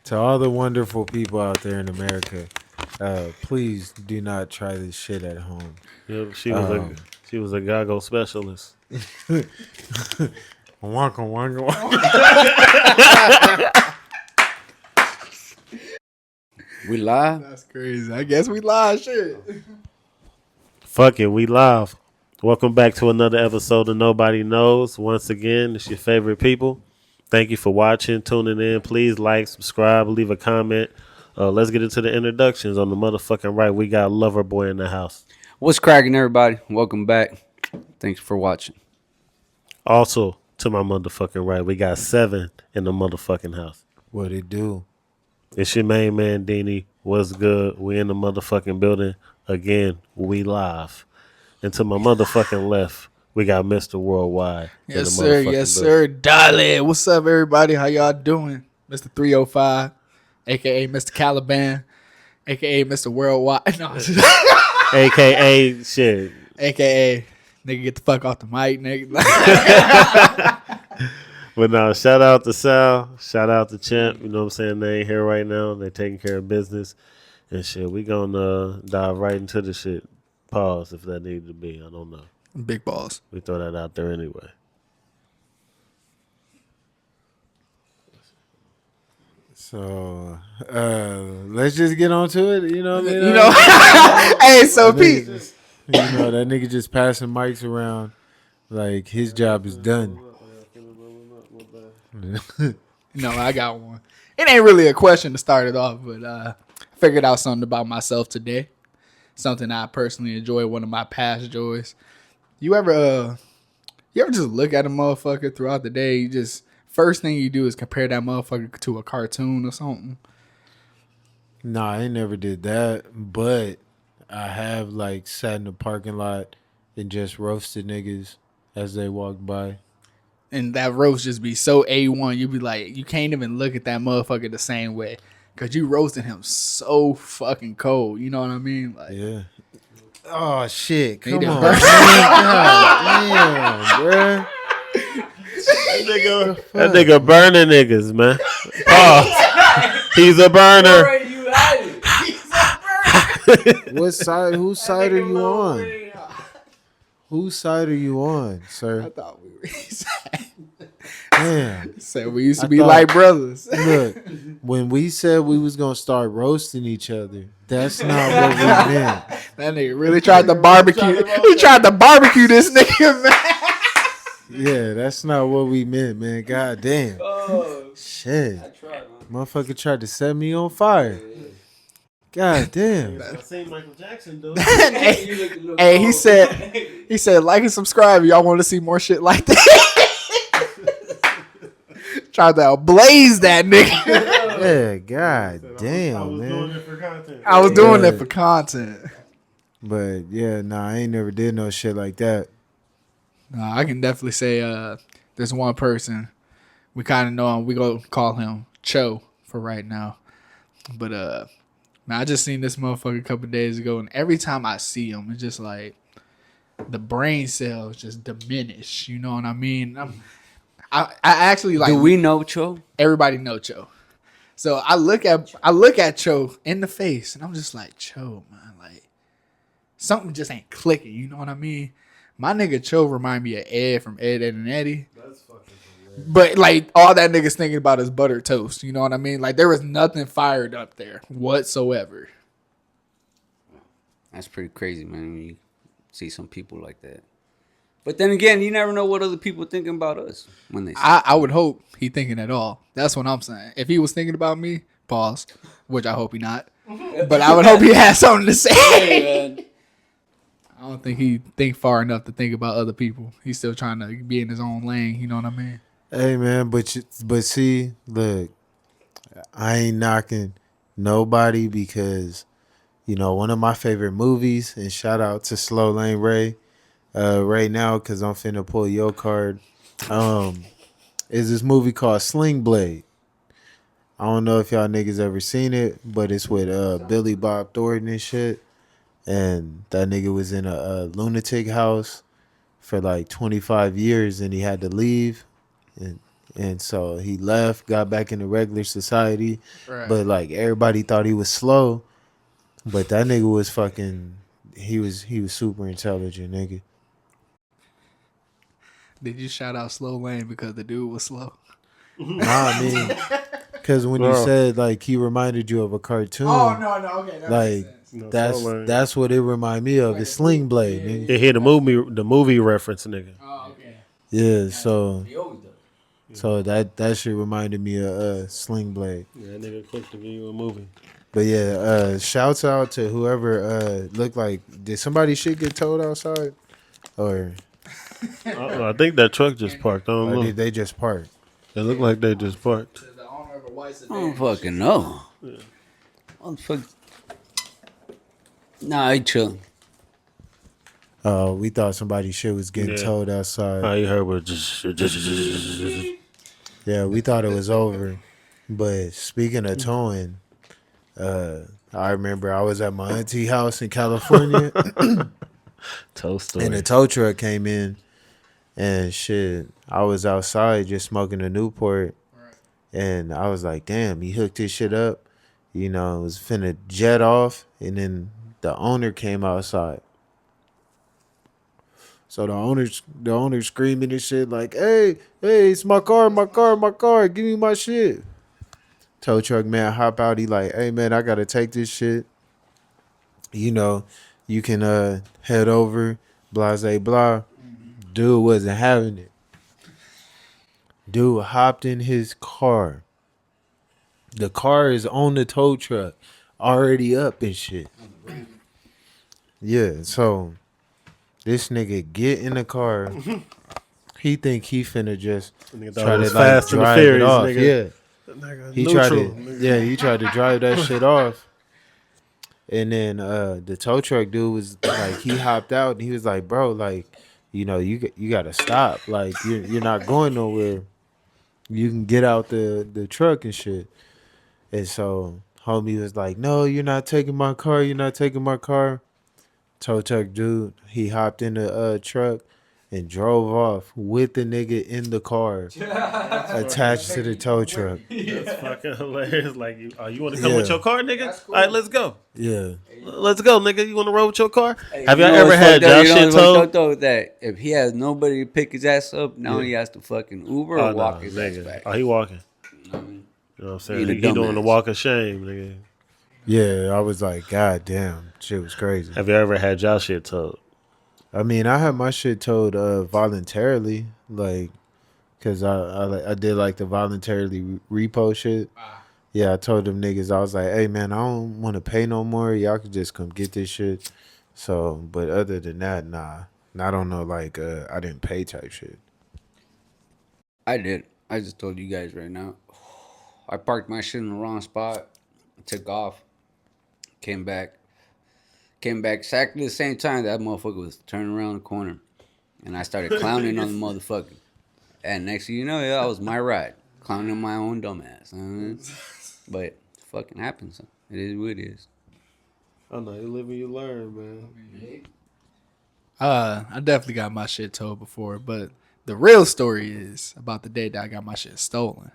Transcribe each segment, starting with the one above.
To all the wonderful people out there in America, please do not try this shit at home. Yep, Um, she was a goggle specialist. wonka, wonka, wonka. We live. That's crazy. I guess we live. Shit. Fuck it, we live. Welcome back to another episode of Nobody Knows. Once again, it's your favorite people. Thank you for watching, tuning in. Please like, subscribe, leave a comment. Let's get into the introductions. On the motherfucking right, we got Loverboy in the house. What's cracking, everybody? Welcome back. Thanks for watching. Also, to my motherfucking right, we got Seven in the motherfucking house. What it do? It's your main man, Deanie. What's good? We in the motherfucking building. Again, we live. And to my motherfucking left, we got Mr. Worldwide. Yes, sir. Yes, sir. Darling. What's up, everybody? How y'all doing? Mr. 305, a.k.a. Mr. Caliban, a.k.a. Mr. Worldwide. No, AKA shit. a.k.a. nigga, get the fuck off the mic, nigga. But now, shout out to Sal. Shout out to Champ. You know what I'm saying? They ain't here right now. They taking care of business. And shit, we gonna dive right into the shit. Pause if that needed to be. I don't know. Big balls. We throw that out there anyway. So let's just get on to it. You know what I mean? You know, hey, so That Pete. nigga just- that nigga just passing mics around like his job is done. No, I got one. It ain't really a question to start it off, but I figured out something about myself today. Something I personally enjoy, one of my past joys. You ever just look at a motherfucker throughout the day, you just first thing you do is compare that motherfucker to a cartoon or something? Nah, I ain't never did that, but I have like sat in the parking lot and just roasted niggas as they walk by. And that roast just be so A1, you be like, you can't even look at that motherfucker the same way. Cause you roasted him so fucking cold. You know what I mean? Like, Yeah. Oh shit! Come done on, burnt- God damn, bruh. That nigga burning niggas, man. Pause. He's a burner. What side? Whose side are you on? Whose side are you on, I sir? thought we were Damn. said we used to I be thought- like brothers. Look, when we said we was gonna start roasting each other, that's not what we meant. That nigga really tried to barbecue. He tried to barbecue this nigga, man. Yeah, that's not what we meant, man. God damn. Oh, Shit. tried, Motherfucker tried to set me on fire. God damn. I seen Michael Jackson do. Hey, he said, like and subscribe. Y'all want to see more shit like that? Tried to blaze that nigga. Yeah, god damn, man. it for content. I was doing it for content. But yeah, nah, I ain't never did no shit like that. I can definitely say there's one person we kind of know him. We go call him Cho for right now. But man, I just seen this motherfucker a couple days ago, and every time I see him, it's just like the brain cells just diminish. You know what I mean? I actually like. do we know Cho? Everybody know Cho. So I look at Cho in the face, and I'm just like, Cho, man, like something just ain't clicking. You know what I mean? My nigga Cho remind me of Ed from Ed, Ed and Eddie. That's fucking hilarious. But like all that nigga's thinking about is buttered toast. You know what I mean? Like there was nothing fired up there whatsoever. That's pretty crazy, man, when you see some people like that. But then again, you never know what other people thinking about us when they say I would hope he thinking at all. That's what I'm saying. If he was thinking about me, pause, which I hope he not. But I would hope he had something to say. man. I don't think he think far enough to think about other people. He's still trying to be in his own lane. You know what I mean? Hey man, but see, look, I ain't knocking nobody because one of my favorite movies, and shout out to Slow Lane Ray right now because I'm finna pull your card. Is this movie called Sling Blade? I don't know if y'all niggas ever seen it, but it's with Billy Bob Thornton and shit. And that nigga was in a lunatic house for like 25 years, and he had to leave. And And so he left, got back into regular society. Right. But like everybody thought he was slow. But that nigga was fucking he was super intelligent, nigga. Did you shout out Slow Lane because the dude was slow? Nah, I mean, because when you Bro. said like he reminded you of a cartoon, Oh no, okay, that like No, that's Slow Lane. that's what it reminded me of. It's Sling Blade, nigga. Yeah, hear the movie reference, nigga. Oh, okay. Yeah, so He always does. that shit reminded me of Sling Blade. Yeah, that nigga quick to give you a movie. But yeah, shouts out to whoever looked like did somebody shit get towed outside? Or I think that truck just parked. I don't know. did they just park? It looked like they just parked. The owner of a white I sedan. don't fucking know. Nah, I chill. We thought somebody's shit was getting Yeah. towed outside. All you heard was just. Yeah, we thought it was over. But speaking of towing, I remember I was at my auntie house in California Tow story. and a tow truck came in and shit. I was outside just smoking a Newport and I was like, damn, he hooked his shit up. You know, it was finna jet off and then the owner came outside. So the owner's screaming and shit like, hey, it's my car, give me my shit. Tow truck man hop out, he like, hey man, I gotta take this shit. You know, you can head over, blase blah. Dude wasn't having it. Dude hopped in his car. The car is on the tow truck, already up and shit. Yeah, so this nigga get in the car. He think he finna just Nigga try thought it to was like Fast and the drive it Furious, off. nigga. Yeah. He tried Neutral, to, nigga. he tried to drive that shit off. And then the tow truck dude was like, he hopped out and he was like, bro, like, you know, you gotta stop. Like, you're not going nowhere. You can get out the truck and shit. And so homie was like, no, you're not taking my car. You're not taking my car. Tow truck dude, he hopped in the truck and drove off with the nigga in the car attached to the tow truck. That's fucking hilarious. Like, you want to come with Yeah. your car, nigga? All right, let's go. Yeah. Let's go, nigga. You want to roll with your car? Have You y'all know ever what's had fucked up? y'all You know shit what's fucked towed? up, though, that if he has nobody to pick his ass up, now he has to fucking Uber or walk his ass back. Oh, he walking. You know what I mean? You know what I'm saying? He He the doing the dumbass. walk of shame, nigga. Yeah, I was like, God damn, shit was crazy. Have you ever had y'all shit towed? I mean, I had my shit towed voluntarily, like, cause I did like the voluntarily repo shit. Yeah, I told them niggas, I was like, hey man, I don't want to pay no more. Y'all could just come get this shit. So, but other than that, nah. And I don't know, like, I didn't pay type shit. I did. I just told you guys right now. I parked my shit in the wrong spot. Took off. Came back exactly the same time that motherfucker was turning around the corner. And I started clowning on the motherfucker. And next thing you know, yeah, that was my ride. Clowning on my own dumbass. You know what I mean? But it fucking happens. It is what it is. I know. You live and you learn, man. I definitely got my shit told before, but the real story is about the day that I got my shit stolen.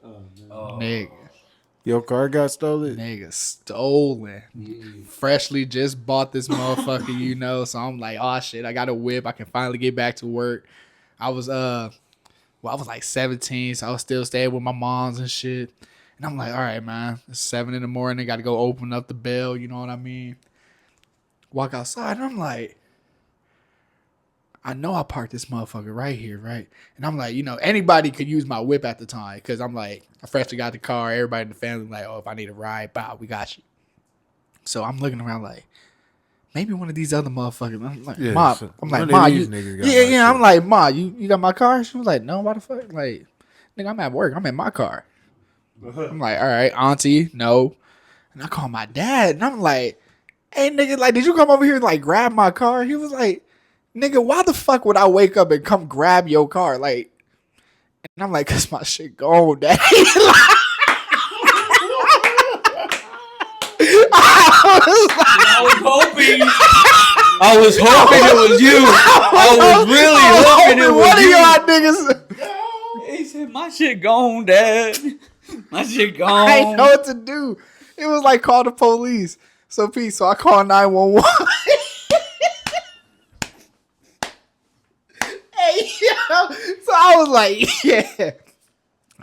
Nigga. Your car got stolen? Nigga, stolen. Freshly just bought this motherfucker, you know. So I'm like, oh shit, I got a whip. I can finally get back to work. I was I was like 17, so I was still staying with my moms and shit. And I'm like, all right, man, it's 7 in the morning. Got to go open up the bell. You know what I mean? Walk outside, and I'm like, I know I parked this motherfucker right here, right? And I'm like, you know, anybody could use my whip at the time because I'm like, I freshly got the car. Everybody in the family like, oh, if I need a ride, bow, we got you. So I'm looking around like, maybe one of these other motherfuckers. I'm like, Yeah, Ma, so I'm like, one of Ma, these you, niggas got yeah, my yeah. I'm shit. like, Ma, you got my car? She was like, no, why the fuck? Like, nigga, I'm at work. I'm in my car. I'm like, all right, auntie, no. And I call my dad, and I'm like, hey, nigga, like, did you come over here and like grab my car? He was like, nigga, why the fuck would I wake up and come grab your car? Like, and I'm like, cause my shit gone, daddy. I was hoping it was you. I was really hoping it was What are you. y'all niggas? He said, My shit gone, Dad. My shit gone. I didn't know what to do. It was like call the police. So Pete, so I called 911. Hey, yo. So I was like, yeah,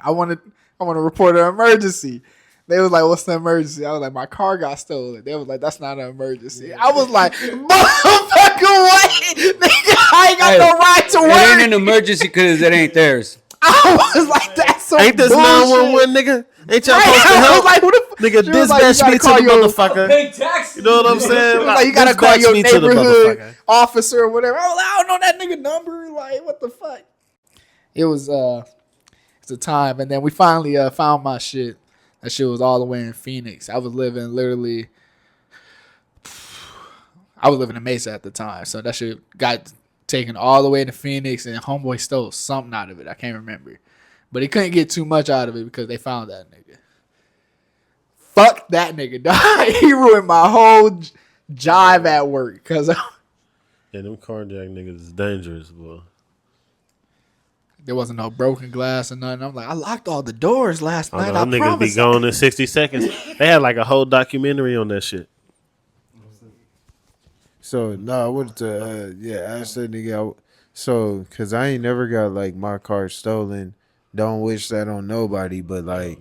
I want to report an emergency. They was like, what's the emergency? I was like, my car got stolen. They was like, that's not an emergency. I was like, motherfucker, what? Nigga, I ain't got no right to It work. ain't an emergency because it ain't theirs. I was like, that's some Ain't this bullshit. 911, nigga? Ain't y'all Right? supposed to I was help? like, who the fuck? Nigga, She was like, you dispatch gotta me to call the your- motherfucker. You know what I'm saying? She was like, you gotta call Dispatch your me to the neighborhood motherfucker. officer or whatever. I was like, I don't know that nigga number. Like, what the fuck? It was it's a time, and then we finally found my shit. That shit was all the way in Phoenix. I was living in Mesa at the time, so that shit got taken all the way to Phoenix, and homeboy stole something out of it. I can't remember, but he couldn't get too much out of it because they found that nigga. Fuck that nigga, dog. He ruined my whole jive at work because Yeah, them carjack niggas is dangerous, boy. there wasn't no broken glass or nothing. I'm like, I locked all the doors last Oh, night. no, I them niggas be promise. gone in 60 seconds. They had like a whole documentary on that shit. So no, I wanted to ask that nigga. So, cause I ain't never got like my car stolen. Don't wish that on nobody, but like,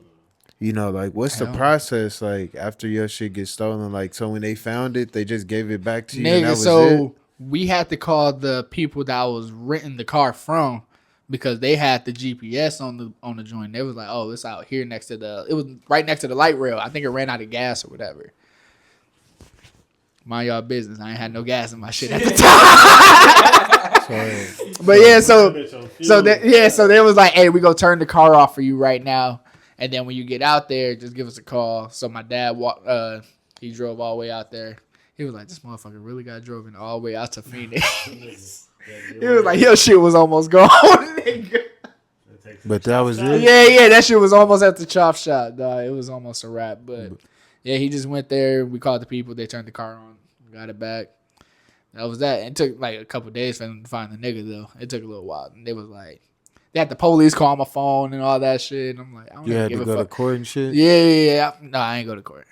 you know, like what's the Hell. process like after your shit gets stolen? Like, so when they found it, they just gave it back to you, and that Nigga, was so it. we had to call the people that I was renting the car from because they had the GPS on the joint. They was like, oh, it's out here next to it was right next to the light rail. I think it ran out of gas or whatever. Mind y'all business. I ain't had no gas in my shit at the time. So, But yeah, so they was like, hey, we gonna turn the car off for you right now. And then when you get out there, just give us a call. So my dad he drove all the way out there. He was like, this motherfucker really got driven all the way out to Phoenix. He was like, your shit was almost gone, nigga. but that was it. Yeah, that shit was almost at the chop shop, dog. It was almost a wrap. But yeah, he just went there. We called the people. They turned the car on. Got it back. That was that. It took like a couple days for them to find the nigga, though. It took a little while. And they was like, they had the police call my phone and all that shit. And I'm like, I don't You even had give to a go to fuck. court and shit. Yeah. No, I ain't go to court.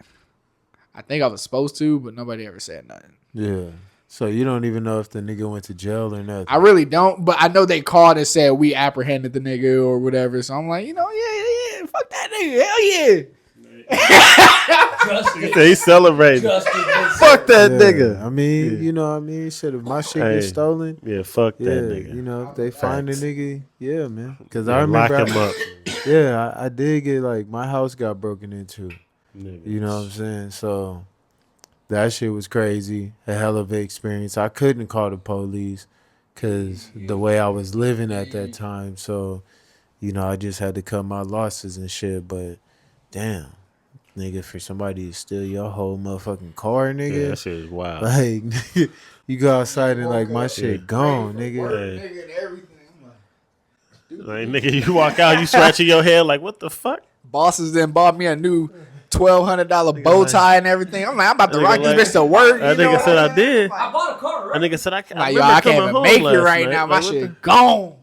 I think I was supposed to, but nobody ever said nothing. Yeah. So you don't even know if the nigga went to jail or nothing. I really don't, but I know they called and said we apprehended the nigga or whatever. So I'm like, yeah, fuck that nigga. Hell yeah. He celebrating. Fuck that Yeah, nigga. I mean, you know what I mean? Shit, if my shit Hey, gets stolen, Yeah, fuck yeah, that nigga. you know, if they find a Facts. nigga, yeah, man. Because Yeah, I lock remember, him up. yeah, I did get like my house got broken into. Nigga. You know what I'm saying? So that shit was crazy. A hell of an experience. I couldn't call the police because the way I was living at that time. So, you know, I just had to cut my losses and shit. But damn, nigga, for somebody to steal your whole motherfucking car, Yeah, nigga. that shit is wild. Like, nigga, you go outside and like my shit Yeah. gone, nigga. Yeah. Nigga and everything. I'm like, Like, nigga, you walk out, you scratching your head like, what the fuck? bosses then bought me a new $1,200 bow tie and everything. I'm like, I'm about to Nigga rock like- this bitch to work. That you know nigga what said I'm I saying? did. I bought a car, That right? nigga said I can't. Like, yo, I can't even make it right now. My shit gone.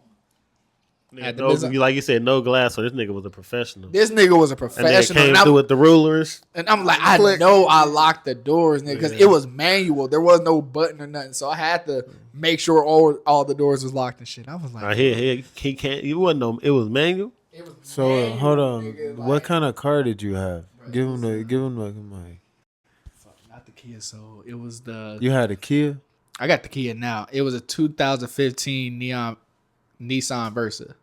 At the business- Like you said, no glass. So this nigga was a professional. This nigga was a And nigga professional. came And I'm, through with the rulers. and I'm like, I know I locked the doors, nigga, because it was manual. There was no button or nothing. So I had to make sure all the doors was locked and shit. I was like, He can't. It wasn't no. It was manual. it was So manual, hold on, nigga, what like- kind of car did you have? Bro, Give it him was like a mic. not the Kia Soul. It was the You had a Kia. I got the Kia now. It was a 2015 Nissan Versa.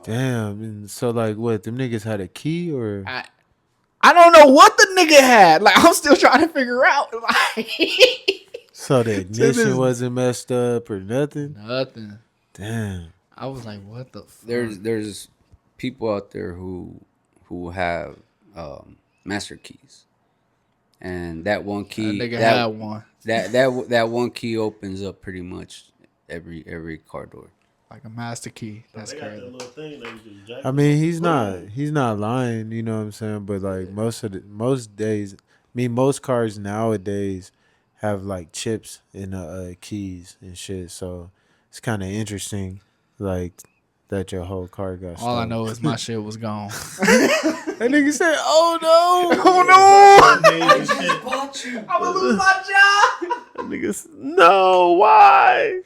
Damn. And so like, what? Them niggas had a key or? I don't know what the nigga had. Like, I'm still trying to figure out. Like, So the this- ignition wasn't messed up or nothing. nothing. Damn. I was like, what the fuck? There's people out there who have master keys, and that one That key nigga had one. that one key opens up pretty much every car door. Like a master key. That's crazy. I mean, he's not lying, you know what I'm saying? But like most days, most cars nowadays have like chips in the keys and shit. So it's kind of interesting. Like, that your whole car got All I stolen? know is my shit was gone. That nigga said, "Oh no, Oh no! I'm gonna lose my job. Niggas, no, why?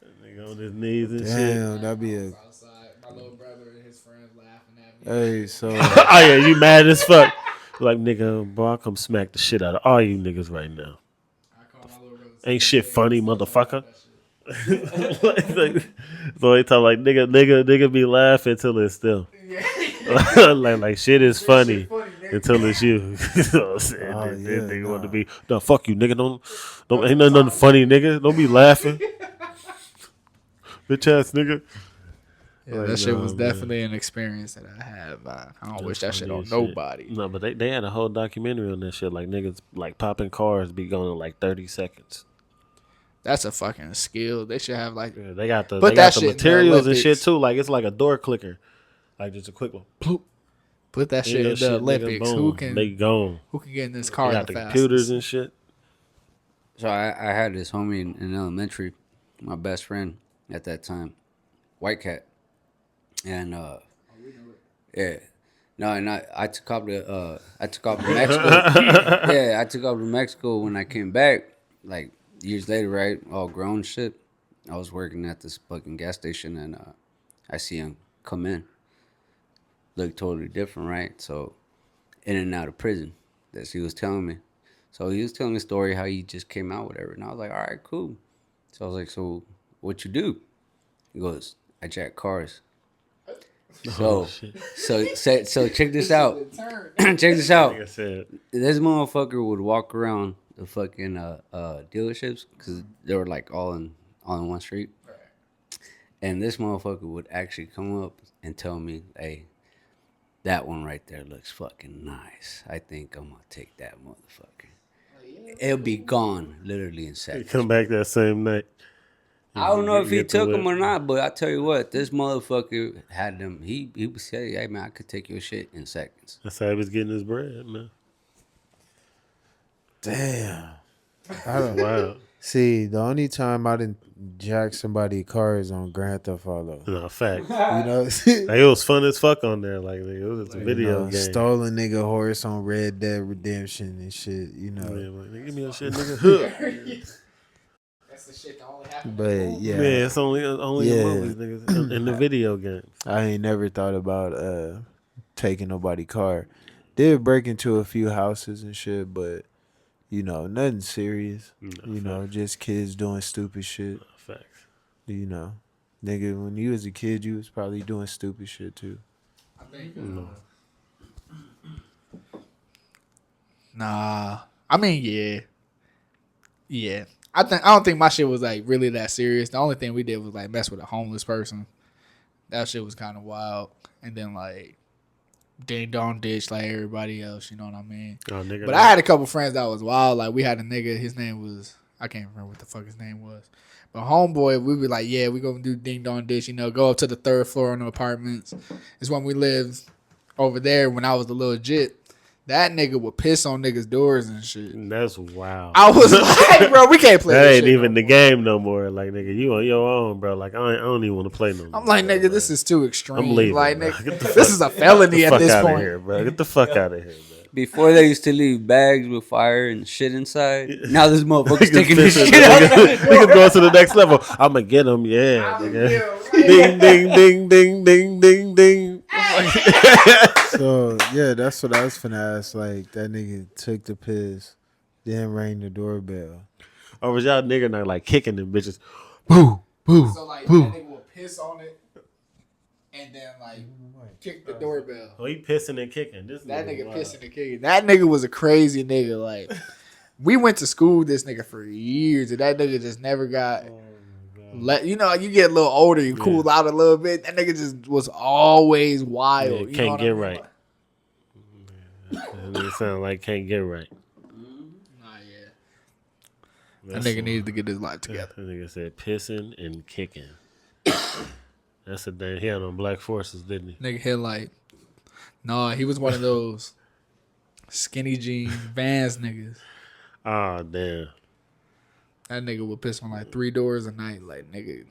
That nigga on his knees and shit. damn, that'd be a." Outside, my little brother and his friends laughing at me. Hey, so Oh yeah, you mad as fuck? Like nigga, boy, I'll come smack the shit out of all you niggas right now. I call my little brother. Ain't shit funny, motherfucker. So they talk like nigga be laughing till it's still. like shit is funny until it's you. You know what I'm saying? Oh, That yeah, nigga want to nah. be no fuck you, nigga. Don't ain't nothing funny, nigga. Don't be laughing, bitch ass nigga. Yeah, Like, that shit was nah, man. definitely an experience that I had. Man. I don't wish that shit Funny on as nobody. No, but they had a whole documentary on that shit. Like niggas like popping cars be going in like 30 seconds. That's a fucking skill. They should have like Yeah, they got the Put they that got the shit in the materials and shit Olympics. too. Like it's like a door clicker, like just a quick one. Bloop. put that shit Your in the shit, nigga, Olympics. boom, they gone. Who can get in this They car got the the fastest? computers and shit. So I had this homie in elementary, my best friend at that time, White Cat, and yeah, no, and I took off to Mexico. Yeah, I took off to Mexico when I came back, like years later, right? All grown shit. I was working at this fucking gas station, and I see him come in, look totally different, right? So in and out of prison, that he was telling me. So he was telling me a story how he just came out, whatever. And I was like, all right, cool. So I was like, so what you do? He goes, I jack cars. So, so check this out. Check this out. Like I said, This motherfucker would walk around the fucking dealerships because they were like all in one street. And this motherfucker would actually come up and tell me, hey, that one right there looks fucking nice. I think I'm gonna take that motherfucker. It'll be gone literally in he seconds. come back that same night. I don't know if he Get the took them whip. or not, but I tell you what, this motherfucker had them. He would say, "Hey man, I could take your shit in seconds." That's how he was getting his bread, man. damn. I don't Wow. see. The only time I didn't jack somebody's car is on Grand Theft Auto. No, fact. You know, Like, it was fun as fuck on there. Like it was a video game. stolen nigga horse on Red Dead Redemption and shit. You know, Yeah, like, give me your shit, nigga. That's the shit that only happened. but Yeah, yeah, it's only Yeah. in movies, niggas, in the video games. I ain't never thought about taking nobody's car. Did break into a few houses and shit, but you know, nothing serious. You know, just kids doing stupid shit. Facts. You know, nigga, when you was a kid, you was probably doing stupid shit too. I think. Nah, I mean, yeah. I don't think my shit was like really that serious. The only thing we did was like mess with a homeless person. That shit was kind of wild. And then like ding dong ditch like everybody else. You know what I mean? Oh, nigga. But I had a couple friends that was wild. Like we had a nigga. His name was I can't remember what the fuck his name was. But homeboy, we be like, yeah, we gonna do ding dong ditch. You know, go up to the third floor in the apartments. It's when we lived over there when I was a little jit. That nigga would piss on niggas' doors and shit. That's wild. I was like, bro, we can't play That this ain't shit even no the more. game no more. Like, nigga, you on your own, bro. Like, I don't even want to play no more. I'm like, bro. nigga, this is too extreme. I'm leaving. Like, bro. nigga, Get the this is a felony fuck at this out point. of here, bro. Get the fuck out of here, bro. Before they used to leave bags with fire and shit inside. Now this motherfucker's Niggas taking this pissing, shit out. Niggas going to the next level. I'm gonna get him, yeah. Nigga. Ding, ding, ding, ding, ding, ding, ding. So yeah, that's what I was finna ask. Like that nigga took the piss, then rang the doorbell. Or was y'all nigga not like kicking them bitches? Boo, boo. So like that nigga will piss on it and then like kick the doorbell. Oh, he pissing and kicking. This That nigga wild. pissing and kicking. That nigga was a crazy nigga. Like we went to school with this nigga for years, and that nigga just never got. You know, you get a little older, you cool out a little bit. That nigga just was always wild. Yeah, you know can't what get I mean? right. That nigga sound like can't get right. Nah, yeah. That nigga needed to get his life together. That nigga said pissing and kicking. That's the thing. He had on Black Forces, didn't he? Nigga hit like, nah, he was one of those skinny jean Vans niggas. Oh, damn. That nigga would piss on like 3 doors a night. Like, nigga,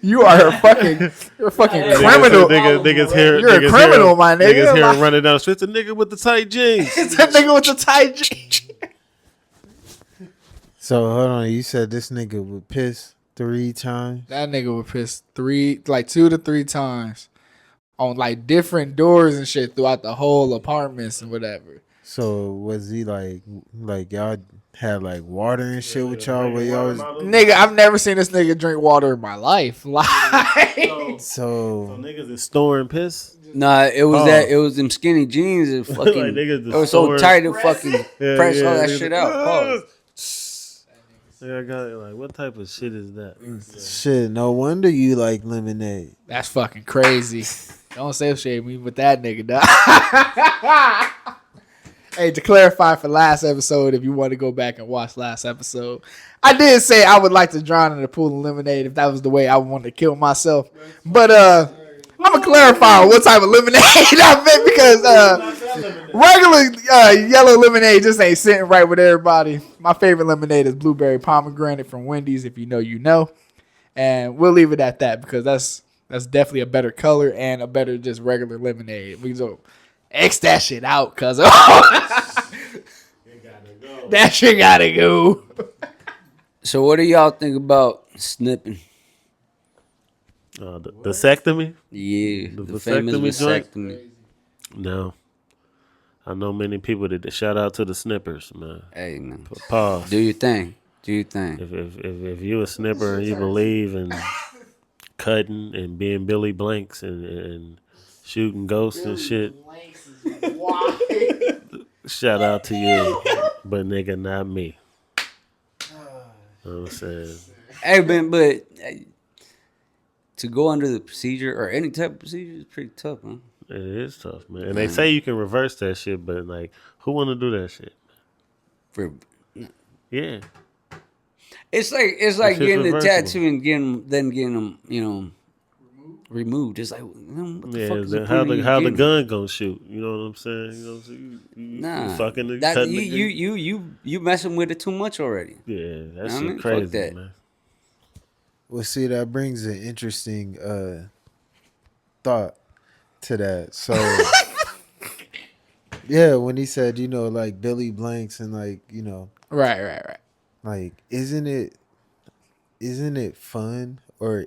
You are a fucking, you're a fucking criminal. Niggas here. You're a niggas criminal, here, my nigga. Niggas here Like- running down the street. The nigga with the tight jeans. It's that nigga with the tight jeans. So hold on, you said this nigga would piss 3 times. That nigga would piss 2 to 3 times on like different doors and shit throughout the whole apartments and whatever. So was he like y'all had like water and shit with y'all where y'all was? Nigga, I've never seen this nigga drink water in my life. Like, So So niggas is storing piss. Nah, it was Oh. that. It was them skinny jeans and fucking. Like, niggas it was so storing- tight to fucking Yeah, press all yeah, that niggas- shit out. Pause. Yeah, I got it. Like, what type of shit is that? shit, no wonder you like lemonade. that's fucking crazy. Don't associate me with that nigga, dog. Hey, to clarify for last episode, if you want to go back and watch last episode, I did say I would like to drown in a pool of lemonade if that was the way I wanted to kill myself. But I'm gonna clarify what type of lemonade I meant because regular yellow lemonade just ain't sitting right with everybody. My favorite lemonade is blueberry pomegranate from Wendy's. If you know, you know. And we'll leave it at that because that's definitely a better color and a better just regular lemonade. We just X that shit out, cuz that shit gotta go. So, what do y'all think about snipping? The vasectomy? Yeah, The the famous vasectomy joint? vasectomy. No. I know many people that shout out to the snippers, man. Hey man, Pause. do your thing. Do your thing. If you a snipper and you believe in cutting and being Billy Blanks and shooting ghosts and shit, shout out to you, but nigga, not me. You know what I'm saying? Hey man, but to go under the procedure or any type of procedure is pretty tough, man. It is tough, man. And they say you can reverse that shit, but like, who want to do that shit? For Yeah. it's like shit's getting a reversible. tattoo and getting them, removed. It's like, what the Yeah, fuck is the how point of you the getting gun gonna shoot? You know what I'm saying? You know what I'm saying? You Nah, fucking the, that, cutting you messing with it too much already. yeah, that I shit mean, fuck crazy, that. man. Well, see, that brings an interesting thought to that. So, yeah, when he said, like Billy Blanks and like, Right. like, isn't it fun or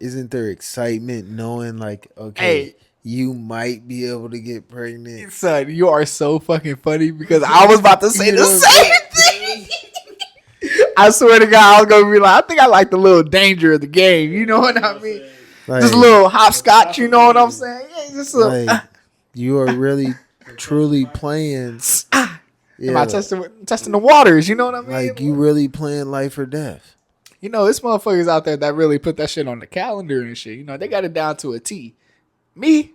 isn't there excitement knowing like, okay, Hey. you might be able to get pregnant? Son, you are so fucking funny because I was about to say You the know what same thing. I swear to God, I was gonna be like, I think I like the little danger of the game. You know what I mean? Like, Just a little hopscotch. You know what I'm saying? Yeah, just a little. like you are really truly playing. Am I testing the waters? You know what I mean? like you really playing life or death. You know, it's motherfuckers out there that really put that shit on the calendar and shit. You know, they got it down to a T. Me,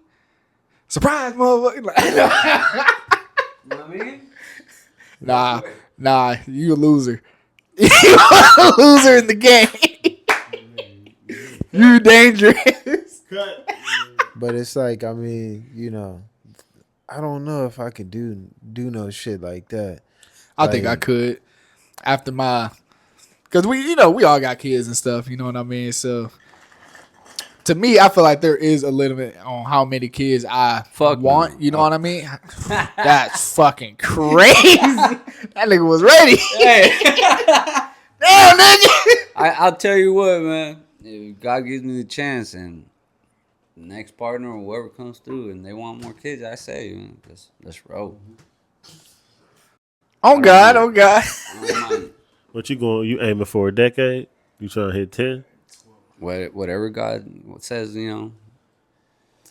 surprise, motherfucker. Nah, you a loser. You a loser in the game. You dangerous. But it's like, I mean, I don't know if I could do no shit like that. I think I could after because we all got kids and stuff. You know what I mean? So to me, I feel like there is a limit on how many kids I want. no. You know what I mean? That's fucking crazy. That nigga was ready. Damn, nigga. I'll tell you what, man. If God gives me the chance and the next partner or whoever comes through and they want more kids, I say, man, let's roll. Oh God. I don't mind. What you aiming for a decade? You trying to hit 10? Whatever God says, I'm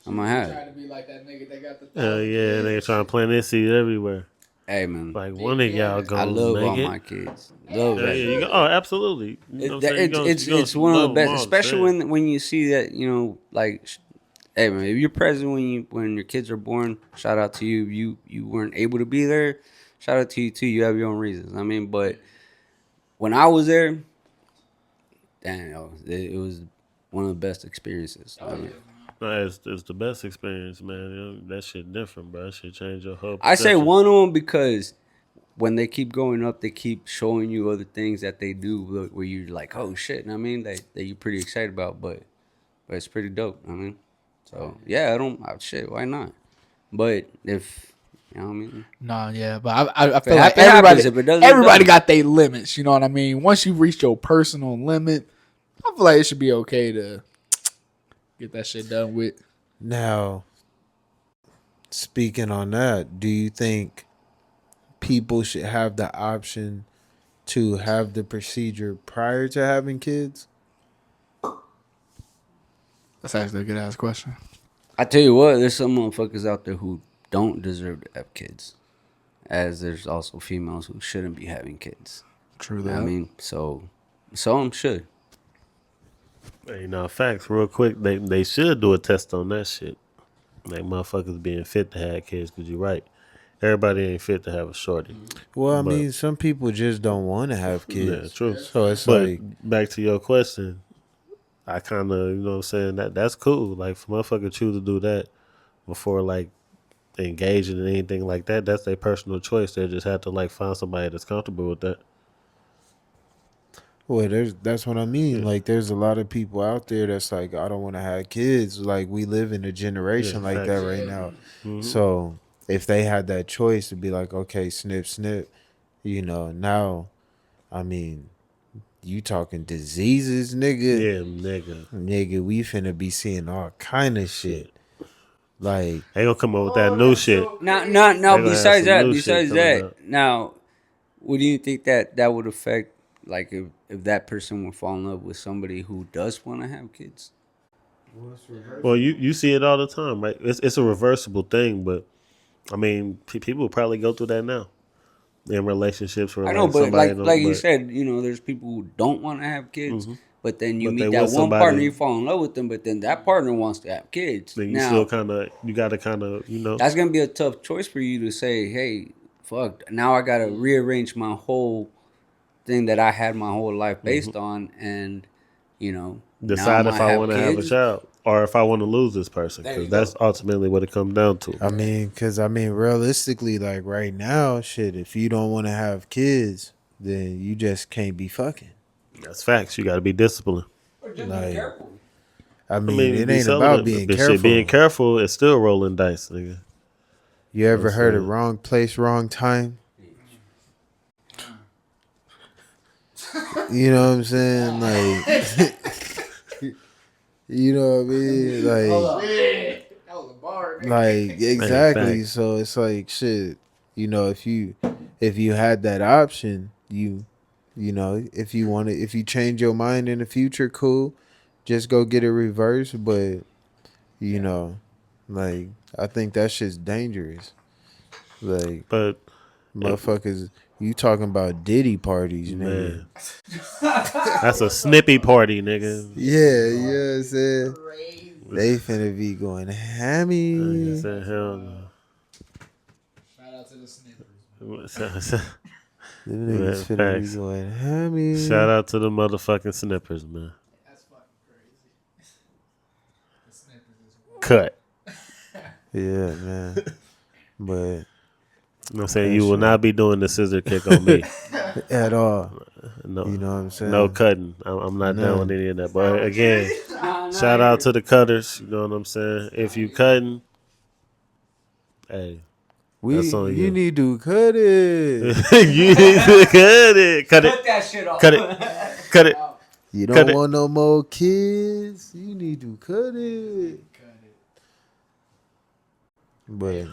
gonna have. to be like that nigga that got the Hell yeah, they trying to plant this seed everywhere. Hey, man. Like one of y'all I gonna love make all it. my kids. Love Yeah, that. yeah, oh, absolutely. You know what I'm saying? It's one of the best, especially when you see that hey man, if you're present when your kids are born. Shout out to you. You weren't able to be there. Shout out to you too. You have your own reasons. I mean, but when I was there, damn, it was one of the best experiences. I mean, No, it's the best experience, man. That shit different, bro. That shit change your whole. I say perception. one of them because when they keep going up, they keep showing you other things that they do where you're like, oh shit, I mean, that you're pretty excited about, but it's pretty dope. I mean, so yeah, I don't shit. Why not? But if you know what I mean, No, yeah, but I if feel it like happens, if it doesn't, it everybody doesn't. got their limits. You know what I mean? Once you reach your personal limit, I feel like it should be okay to get that shit done with. Now, speaking on that, do you think people should have the option to have the procedure prior to having kids? That's actually a good ass question. I tell you what, there's some motherfuckers out there who don't deserve to have kids, as there's also females who shouldn't be having kids. True You know that. what I mean, so some should. Hey, now facts, real quick. They should do a test on that shit. Like motherfuckers being fit to have kids, because you're right. Everybody ain't fit to have a shorty. Well, I But- mean, some people just don't want to have Yeah, kids. true. So it's But like, back to your question, I kind of, you know what I'm saying, that's cool. Like, if a motherfucker choose to do that before, like, engaging in anything like that, that's their personal choice. They just have to, like, find somebody that's comfortable with that. well, that's what I mean. Yeah. Like, there's a lot of people out there that's like, I don't want to have kids. Like, we live in a generation Yeah, like that facts. right now. Mhm. So if they had that choice to be like, okay, snip, snip, you know, now, I mean, you talking diseases, nigga. Yeah, nigga. Nigga, we finna be seeing all kind of shit. Like, They gonna come up with that new shit. Now, They gonna have besides some that, new shit coming up. now, what do you think that would affect? Like, if that person would fall in love with somebody who does want to have kids? Well, you see it all the time, right? It's a reversible thing, but I mean, people probably go through that now in relationships where I know, like, but somebody like you but- said, you know, there's people who don't want to have kids, but then you But meet they that one with somebody- partner, you fall in love with them, but then that partner wants to have kids. then you Now, still kind of you got to kind of that's gonna be a tough choice for you to say, hey, fuck, now I gotta rearrange my whole thing that I had my whole life based on, and you know, decide now if I want to have a kids. child or if I want to lose this person, There you because that's ultimately what it comes down to. I mean, because I mean, realistically, like right now, shit, if you don't want to have kids, then you just can't be fucking. That's facts. You got to be disciplined. Like, I I mean, mean, it be ain't celibate, about being but careful. shit, being careful is still rolling dice, nigga. You ever I'm heard of saying. wrong place, wrong time? You know what I'm saying? Like, you know what I mean? Like exactly. facts. So it's like shit. You know, if you had that option, you know, if you change your mind in the future, cool. Just go get it reversed. But you know, like I think that shit's dangerous. Like But motherfuckers, you talking about Diddy parties, nigga. man, that's a snippy party, nigga. Yeah, you know what I'm saying? They finna be going hammy. Like I said, hell no. Shout out to the snippers. Them niggas finna Facts. be going hammy. Shout out to the motherfucking snippers, man. That's fucking crazy. The snippers is Cut. Yeah, man. But You know what I'm saying? You will not be doing the scissor kick on me. at all, No, you know what I'm saying? no cutting. I'm not down with None. any of that. But again, shout out to the cutters. You know what I'm saying? If you cutting, hey, that's on you. You need to cut it. you need to cut it. Cut it. that shit off. Cut it. Cut it. You Cut don't it. want no more kids. You need to cut it. But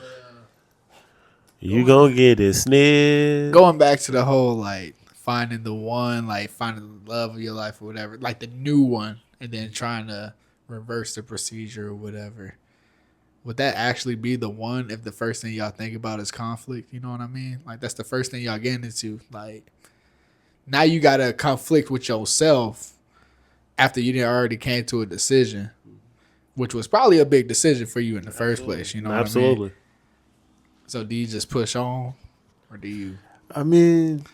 You gonna get it, snip. going back to the whole like finding the one, like finding the love of your life or whatever, like the new one, and then trying to reverse the procedure or whatever. Would that actually be the one if the first thing y'all think about is conflict? You know what I mean? Like that's the first thing y'all getting into. Like now you gotta conflict with yourself after you didn't already came to a decision, which was probably a big decision for you in the first place. You know what I mean? Absolutely. So do you just push on, or do you? I mean,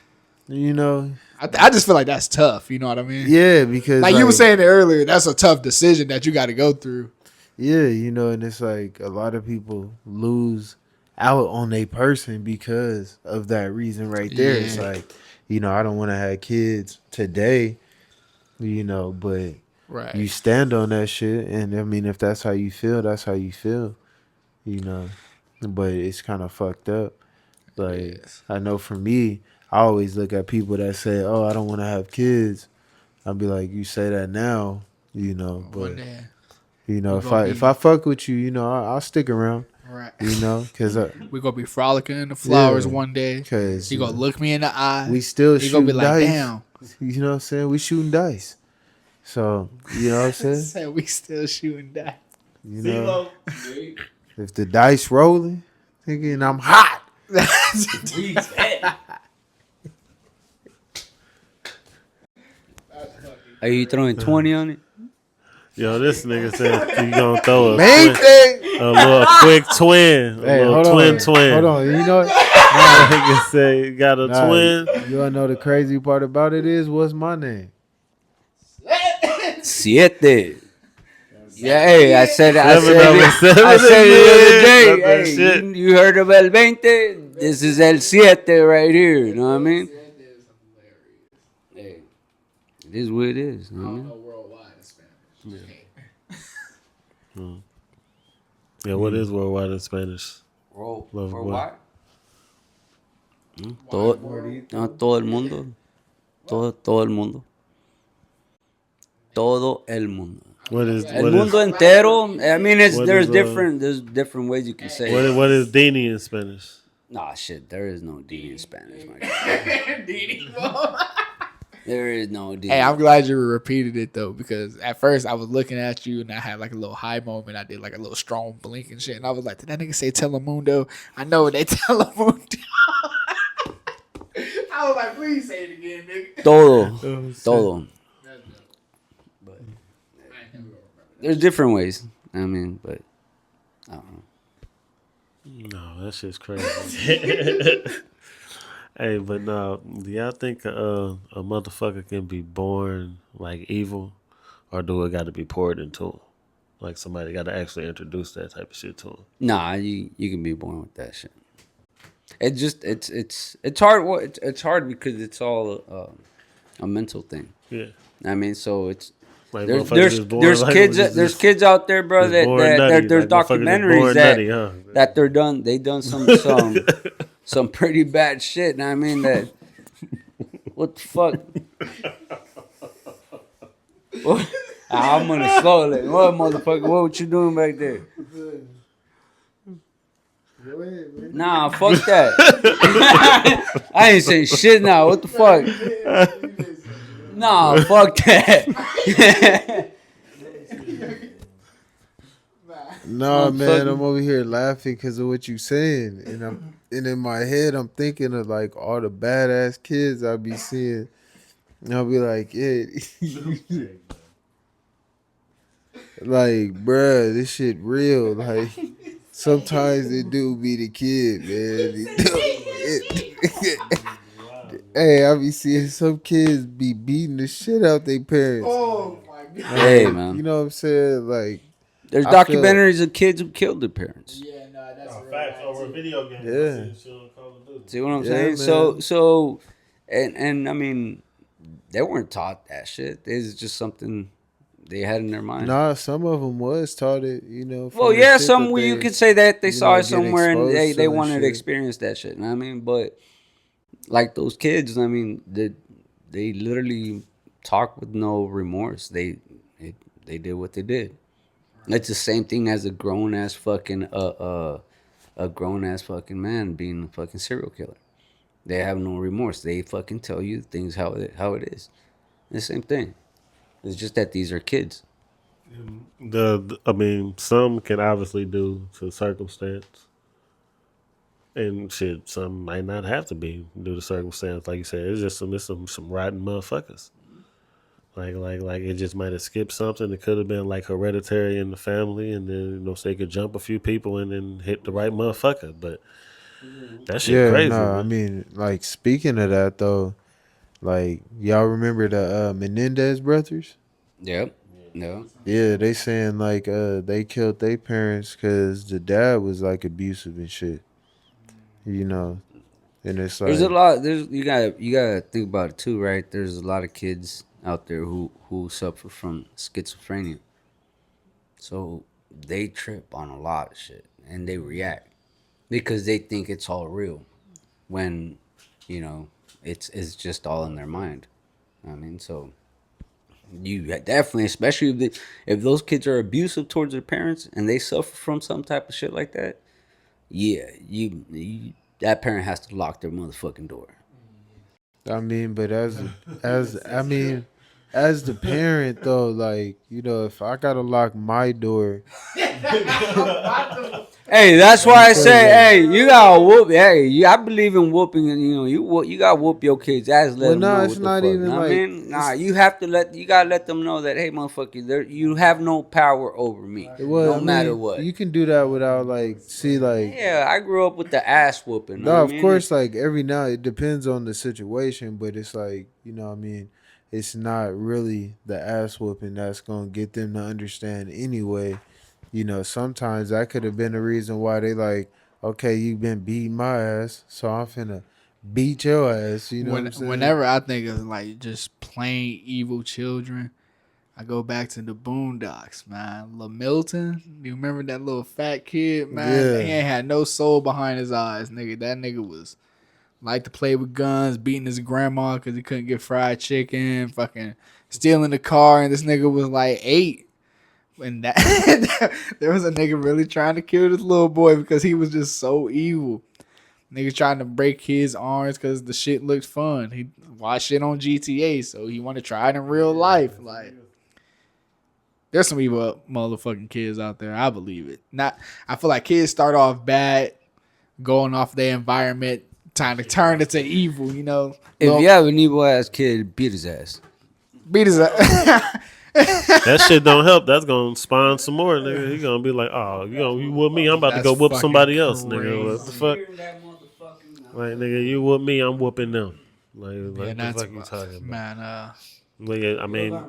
you know, I just feel like that's tough. You know what I mean? yeah, because Like you were saying it earlier, that's a tough decision that you got to go through. yeah, you know, and it's like a lot of people lose out on a person because of that reason right there. It's Yeah. like, I don't want to have kids today, but Right. you stand on that shit. And I mean, if that's how you feel, that's how you feel, you know. But it's kind of fucked up. Like, Yes. I know for me, I always look at people that say, oh, I don't want to have kids. I'll be like, you say that now, but One day. if gonna I be- fuck with you, I'll stick around, Right. because We gonna be frolicking in the flowers Yeah. one day. because He gonna look me in the eye. we still He gonna be shooting like, dice. damn. You know what I'm saying? We shooting dice. So, you know what I'm saying? Said we still shooting that. You know, if the dice rolling, thinking I'm hot. Are you throwing 20 on it? Yo, this nigga said you gonna throw Main thing. a little quick twin, a Hey, little hold twin on. twin. Hold on. You know what? Nigga say you got a Nah, twin. You wanna know the crazy part about it is what's my name? Siete. Yeah, hey, I said Seven of it, seven I said it the other of day. it. That Hey, shit. you heard of El 20? This is El Siete right here. You know what I mean? Hey, it is what it is. You know what I mean? Worldwide in Spanish. Yeah, what is worldwide in Spanish? Bro, Love for boy. what? Todo, no, todo el mundo. Todo el mundo. Todo el mundo. What is El what mundo is entero. I mean, what there's is, different ways you can say it. what is Dini in Spanish? Nah, shit, there is no D in Spanish, my guy. There is no D. Hey, I'm glad you repeated it though, because at first I was looking at you and I had like a little high moment. I did like a little strong blink and shit, and I was like, "Did that nigga say Telemundo?" I know they Telemundo. I was like, "Please say it again, nigga." Todo. But there's different ways. I mean, but I don't know. No, that shit's crazy. Hey, but no, do y'all think a motherfucker can be born like evil, or do it got to be poured into him? Like somebody got to actually introduce that type of shit to him. Nah, you can be born with that shit. It just it's hard. It's hard because it's all a mental thing. Yeah, I mean, so it's like there's motherfuckers there's just born there's like, kids just- there's kids out there, bro, just that born that nutty, there's like motherfuckers just documentaries born that nutty, huh? that they done some pretty bad shit. And I mean that. What the fuck? What? I'm gonna slow it. What motherfucker? What you doing back there? Nah, fuck that. I ain't saying shit now. What the fuck? Nah, fuck that. No, man, Motherfucker. I'm over here laughing because of what you saying, and in my head I'm thinking of like all the badass kids I be seeing. And I'll be like, yeah, like, bruh, this shit real. Like, sometimes it do be the kid, man. Hey, I be seeing some kids be beating the shit out their parents. Oh my god. Hey, man. You know what I'm saying? Like, There's I feel- documentaries of kids who killed their parents. Yeah, no, that's Facts over a video game. Yeah. See what I'm Yeah, saying? man. So, and I mean, they weren't taught that shit. It's just something they had in their mind. nah, some of them was taught it, from Well, the yeah, shit some that you they- could say that they you saw know, it get somewhere and exposed they to and wanted to shit. experience that shit. You know what I mean? But like those kids, I mean, they literally talk with no remorse. They did what they did. It's the same thing as a grown ass fucking a grown ass fucking man being a fucking serial killer. They have no remorse. They fucking tell you things how it is. The same thing. It's just that these are kids. I mean, some can obviously do to circumstance, and shit. Some might not have to be due to circumstance. Like you said, it's just some rotten motherfuckers. Like it just might have skipped something. It could have been like hereditary in the family, and then so they could jump a few people and then hit the right motherfucker. But that shit Yeah, crazy. no, man. I mean, like, speaking of that, though, like, y'all remember the Menendez brothers? Yep. No. Yeah, they saying, like, they killed their parents because the dad was, like, abusive and shit. you know, and it's There's a like, lot. There's you gotta think about it too, right? There's a lot of kids out there who suffer from schizophrenia, so they trip on a lot of shit and they react because they think it's all real, when you know it's just all in their mind. I mean, so you definitely, especially if those kids are abusive towards their parents and they suffer from some type of shit like that, yeah, you that parent has to lock their motherfucking door. I mean, but as I mean, as the parent though, like, you know, if I gotta lock my door, Hey, that's why I feel say, like, hey, you gotta whoop. Hey, I believe in whooping, and you gotta whoop your kids' ass. Let well, them no, know it's what the not fuck. even Know what I like mean, nah, it's. you gotta let them know that, hey, motherfucker, you have no power over me, Well, no I matter mean, what. you can do that without like, see, like, Yeah, I grew up with the ass whooping. Know what no, I of mean? course, like every now it depends on the situation, but it's like, you know, what I mean, it's not really the ass whooping that's gonna get them to understand anyway. You know, sometimes that could have been the reason why they like, okay, you've been beating my ass, so I'm finna beat your ass. You know what I'm saying? Whenever I think of like just plain evil children, I go back to the Boondocks, man. Lil Milton, you remember that little fat kid, man? He Yeah, ain't had no soul behind his eyes, nigga. That nigga was like to play with guns, beating his grandma because he couldn't get fried chicken, fucking stealing the car, and this nigga was like 8. And that there was a nigga really trying to kill this little boy because he was just so evil. Nigga trying to break his arms because the shit looked fun. He watched shit on GTA, so he want to try it in real life. Like, there's some evil motherfucking kids out there. I believe it. Not. I feel like kids start off bad, going off their environment, trying to turn into evil. You know, If Lil, you have an evil ass kid, beat his ass. beat his. That shit don't help. That's gonna spawn some more, nigga. He gonna be like, oh, you whoop me, I'm about to That's go whoop fucking somebody else, nigga. What the fuck? Like, nigga, you whoop me, I'm whooping them. Like Yeah, what the that's fuck you talking about? man. But yeah, I mean,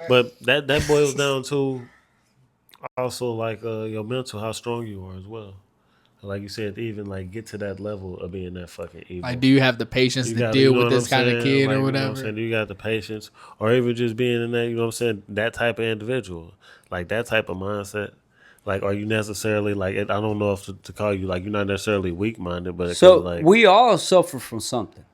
but that boils down to also like your mental, how strong you are as well. Like you said, to even like get to that level of being that fucking evil. Like, do you have the patience You to got, you deal know with what I'm this kind of saying? kid Like, or you know what I'm whatever? saying? You got the patience, or even just being in that, you know what I'm saying? That type of individual, like that type of mindset. Like, are you necessarily like? I don't know if to call you like you're not necessarily weak minded, but because So like, we all suffer from something,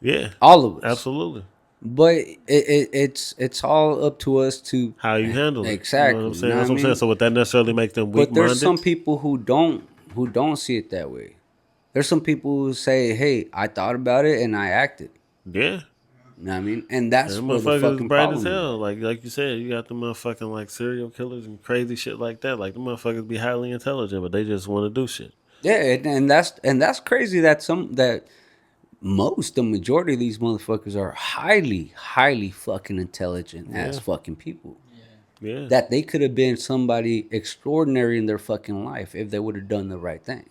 yeah, all of us. absolutely. But it's all up to us to How you handle it, you know what I'm exactly. You saying? know what That's I what I'm saying. mean? So, would that necessarily make them weak But there's some minded? people who don't see it that way. There's some people who say, "Hey, I thought about it and I acted." Yeah. You know what I mean? And And that's where the motherfuckers is fucking bright as problem is hell. at. Like you said, you got the motherfucking like serial killers and crazy shit like that. Like the motherfuckers be highly intelligent, but they just want to do shit. Yeah, and that's crazy that the majority of these motherfuckers are highly fucking intelligent as Yeah, fucking people. yeah. That they could have been somebody extraordinary in their fucking life if they would have done the right thing.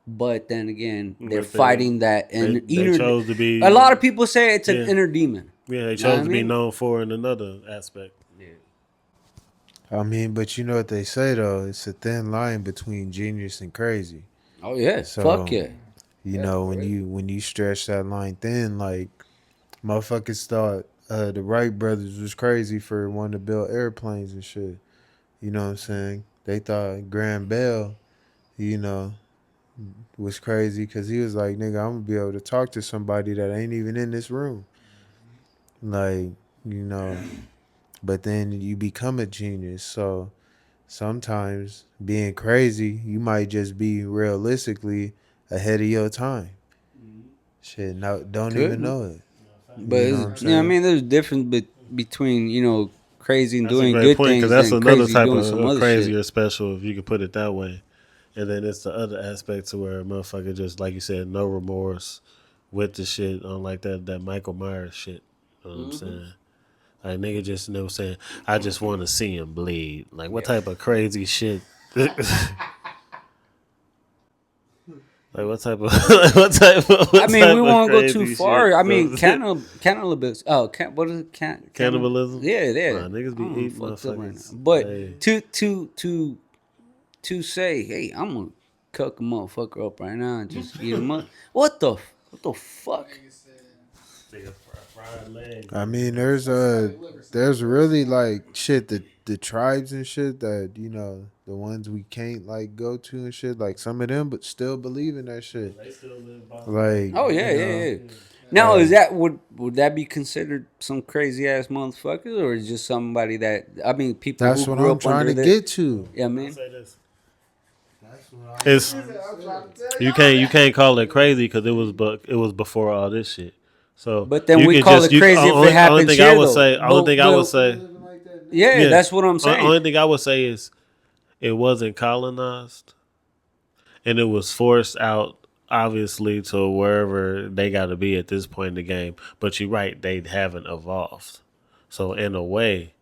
But then again, they're But they fighting that they inner. chose to be, A lot of people say it's an yeah, inner demon. yeah. They Know what I chose to be mean? known for in another aspect. I mean, but you know what they say though, it's a thin line between genius and crazy. Oh yeah, fuck So yeah. you Yeah, know for real. when you stretch that line thin, like motherfuckers thought the Wright brothers was crazy for wanting to build airplanes and shit. You know what I'm saying? They thought Graham Bell, you know, was crazy because he was like, nigga, I'm gonna be able to talk to somebody that ain't even in this room. Like, you know, but then you become a genius. So sometimes being crazy, you might just be realistically ahead of your time. Shit, no, don't even Could, know it. but You know what I'm you know what I saying? mean. There's a difference between crazy and That's a doing great good point because things that's and another crazy type doing of some other crazy shit. or special, if you could put it that way. And then it's the other aspect to where a motherfucker just like you said, no remorse with the shit on like that Michael Myers shit. You know what I'm saying? Like nigga just saying, I just want to see him bleed. Like what type of crazy shit? Like what type of I what mean, we type of won't go too crazy shit? far. I mean, goes- cannibalism. Oh, what is it? Cannibalism? Yeah, yeah. Nah, niggas be I'm eating fucked up right now. motherfuckers. But Hey. to say, hey, cook a motherfucker up right now and just eat him up. What the fuck? I mean, there's really like shit the tribes and shit that the ones we can't like go to and shit, like some of them, but still believe in that shit. They still live by Like, Oh yeah, yeah. Now is that would that be considered some crazy ass motherfuckers, or is just somebody that people that's who what grew I'm up trying under to the get to. Yeah, I I'll mean. say this. It's you can't call it crazy because it was before all this shit. So But then you we can call just it crazy if it only happens thing here, I would though. say Yeah, that's what I'm saying. Only thing I would say is it wasn't colonized and it was forced out obviously to wherever they got to be at this point in the game. But you're right, they haven't evolved. So in a way,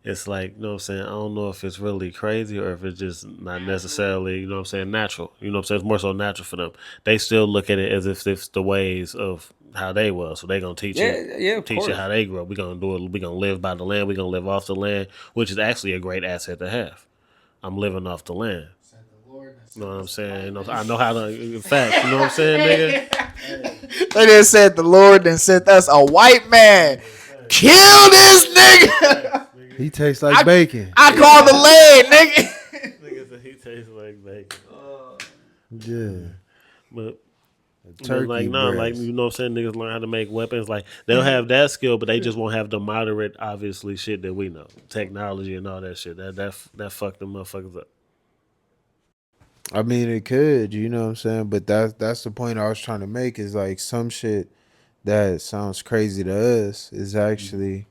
it's like, you know what I'm saying, I don't know if it's really crazy or if it's just not necessarily, you know what I'm saying, natural. You know what I'm saying? It's more so natural for them. They still look at it as if it's the ways of how they was. So they gonna teach Yeah, of teach you course. how they grew up. We gonna do it, we gonna live by the land, we gonna live off the land, which is actually a great asset to have. I'm living off the land. You know what I'm saying? You know, I know how to in fact, you know what I'm saying, nigga? They just said the Lord then sent us a white man. Kill this nigga. He tastes like bacon. I call the leg, nigga. Nigga said he tastes like bacon. Yeah. But Turkey like no, like breast. you know what I'm saying, niggas learn how to make weapons. Like they'll have that skill, but they just won't have the moderate, obviously, shit that we know, technology and all that shit. That fucked them motherfuckers up. I mean, it could, you know what I'm saying? But that's the point I was trying to make is like some shit that sounds crazy to us is actually,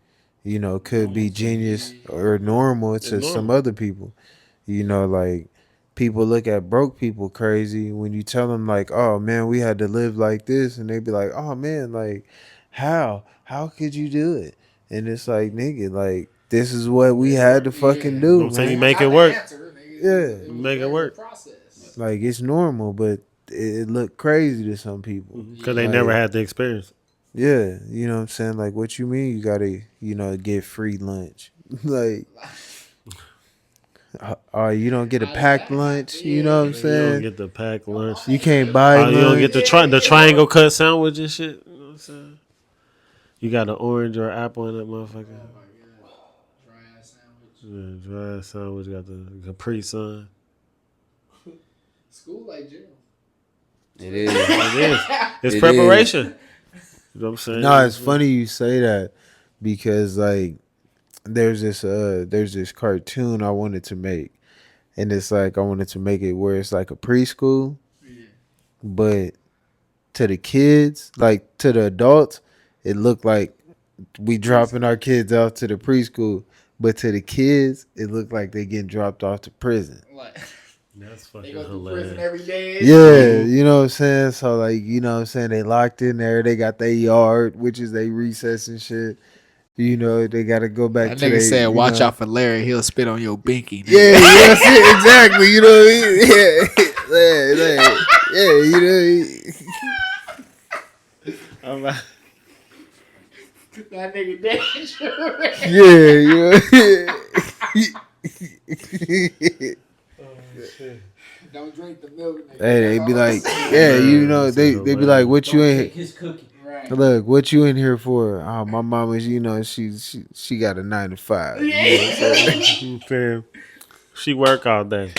could be genius or normal to some normal. other people. Like people look at broke people crazy when you tell them like, oh man, we had to live like this. And they be like, oh man, like how? How could you do it? And it's like, nigga, like this is what we had to fucking You know do, what I'm saying? You man. make it work. Yeah. Make it work. Like it's normal, but it looked crazy to some people. Because they Like, never had the experience. Yeah, you know what I'm saying? Like what you mean you gotta, get free lunch. Like you don't get a packed lunch, you know what I'm You don't saying? get the packed lunch. You can't buy lunch. You don't get the triangle cut sandwich and shit. You know what I'm saying? You got an orange or apple in that motherfucker. Yeah, dry sandwich. Got the Capri Sun. School like jail. It is. It is. It's It preparation. You know what I'm saying? No, it's funny you say that because like there's this cartoon I wanted to make. And it's like I wanted to make it where it's like a preschool, but to the kids, like to the adults, it looked like we dropping our kids off to the preschool, but to the kids, it looked like they getting dropped off to prison. That's They fucking go through hilarious. prison every day. Yeah, you know what I'm saying? So like, you know what I'm saying? They locked in there. They got their yard, which is their recess and shit. They got to go back That to nigga they, said, "Watch out for Larry. He'll spit on your binky." Nigga. Yeah, that's it, exactly. You know what I mean? Yeah, I'm like, That nigga dangerous. Don't drink the milk. Nigga. Hey, they be like, Man, they be like, what you in? his cookie. Right. Look, what you in here for? Oh, my mama's, she got a 9 to 5. You know what I'm saying? fam, she work all day.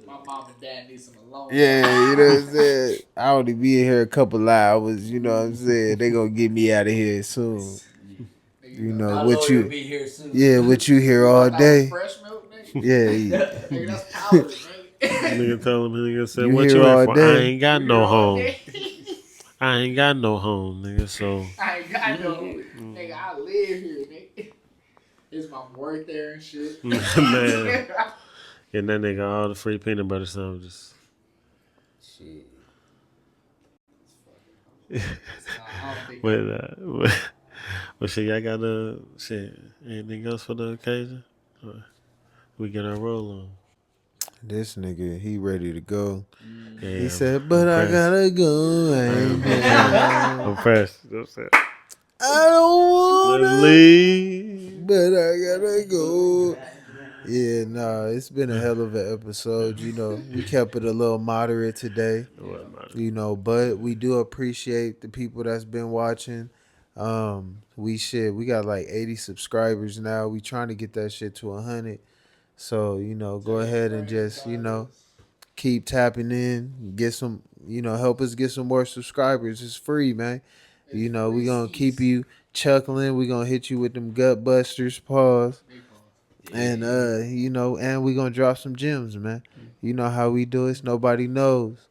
My mom and dad need some alone. Yeah, you know what I'm saying? I only be in here a couple hours. You know what I'm saying? They gonna get me out of here soon. You know what you? Be here soon. Yeah, what you here all day? Fresh milk, nigga. Yeah, Nigga, that's powder, nigga. Nigga tell him, nigga said, You what here you in all for? day? I ain't got no home. I ain't got no home, nigga. So I ain't got no nigga. I live here, nigga. His mom work there and shit. man, and that nigga all the free peanut butter sandwiches. Shit. But shit, y'all got shit. Anything else for the occasion? Or we get our roll on. this nigga, he ready to go. Yeah, He said, but I gotta go. I'm pressed. I'm saying. I don't wanna Leave. but I gotta go. Yeah, nah, it's been a hell of an episode. You know, we kept it a little moderate today. You know, but we do appreciate the people that's been watching. We got like 80 subscribers now. We trying to get that shit to 100. So, you know, go ahead and just, you know, keep tapping in, get some, you know, help us get some more subscribers. It's free, man. You know, we gonna keep you chuckling. We gonna hit you with them gut busters, pause. And you know, and we gonna drop some gems, man. You know how we do it. Nobody knows.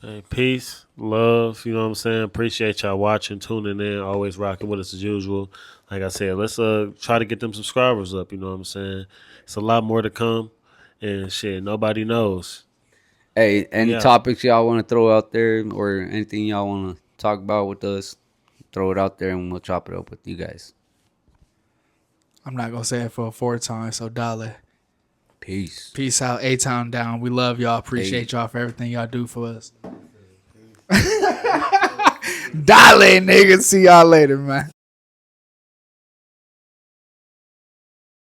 Hey, peace, love, you know what I'm saying? Appreciate y'all watching, tuning in, always rocking with us as usual. Like I said, let's try to get them subscribers up, you know what I'm saying? It's a lot more to come, and shit, nobody knows. Hey, any Yeah. topics y'all want to throw out there or anything y'all want to talk about with us, throw it out there and we'll chop it up with you guys. I'm not gonna say it for a fourth time, so Dolly. Peace. Peace out, A-Town down. We love y'all. Appreciate y'all for everything y'all do for us. Dolly, nigga. See y'all later, man.